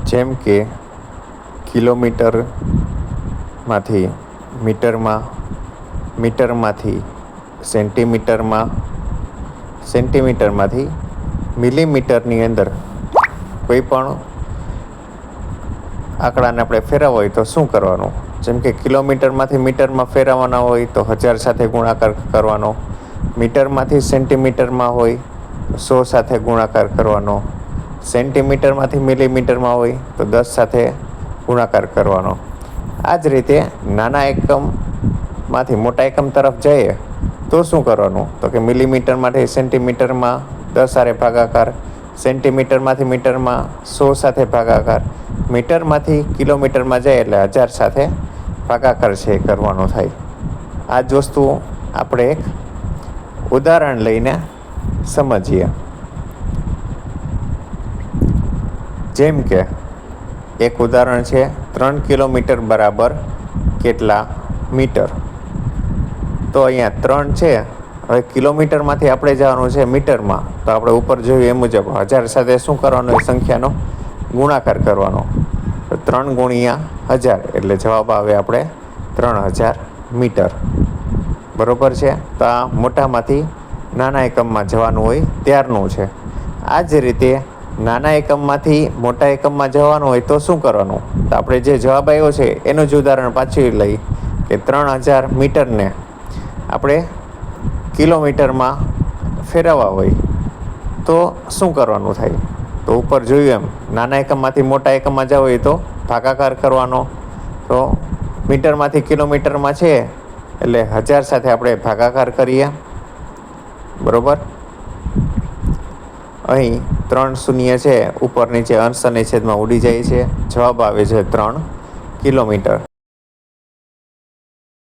જેમ કે કિલોમીટરમાંથી મીટરમાં, મીટરમાંથી સેન્ટીમીટરમાં, સેન્ટીમીટરમાંથી મિલીમીટરની અંદર કોઈ પણ આંકડાને આપણે ફેરવવા હોય તો શું કરવાનું? જેમ કે કિલોમીટરમાંથી મીટરમાં ફેરવવાના હોય તો 1000 સાથે ગુણાકાર કરવાનો, મીટરમાંથી સેન્ટીમીટરમાં હોય તો 100 સાથે ગુણાકાર કરવાનો, સેન્ટીમીટરમાંથી મિલીમીટરમાં હોય તો 10 સાથે ગુણાકાર કરવાનો. આ જ રીતે નાના એકમમાંથી મોટા એકમ તરફ જઈએ તો શું કરવાનું? તો કે મિલીમીટરમાંથી સેન્ટીમીટરમાં 10 સાથે ભાગાકાર, સેન્ટીમીટરમાંથી મીટરમાં 100 સાથે ભાગાકાર, મીટરમાંથી કિલોમીટરમાં જાય એટલે 1000 સાથે ભાગાકાર છે એ કરવાનો થાય. આ જ વસ્તુ આપણે એક ઉદાહરણ લઈને સમજીએ. જેમ કે એક ઉદાહરણ છે 3 કિલોમીટર બરાબર કેટલા મીટર? તો અહીંયા 3 છે, હવે કિલોમીટરમાંથી આપણે જવાનું છે મીટરમાં, તો આપણે ઉપર જોયું એ મુજબ 1000 સાથે શું કરવાનું? એ સંખ્યાનો ગુણાકાર કરવાનો. તો 3 ગુણ્યા 1000 એટલે જવાબ આવે આપણે 3000 મીટર. બરોબર છે? તો આ મોટામાંથી નાના એકમમાં જવાનું હોય ત્યારનું છે. આ જ રીતે નાના એકમમાંથી મોટા એકમમાં જવાનું હોય તો શું કરવાનું? તો આપણે જે જવાબ આવ્યો છે એનું જ ઉદાહરણ પાછું લઈ કે 3000 મીટરને આપણે કિલોમીટરમાં ફેરવવા હોય તો શું કરવાનું થાય? તો ઉપર જોયું એમ નાના એકમમાંથી મોટા એકમમાં જવું હોય તો ભાગાકાર કરવાનો. તો મીટરમાંથી કિલોમીટરમાં છે એટલે 1000 સાથે આપણે ભાગાકાર કરીએ. બરોબર? અહીં 3 શૂન્ય છે, ઉપર નીચે અંશ અને છેદમાં ઉડી જાય છે. જવાબ આવે છે 3 કિલોમીટર.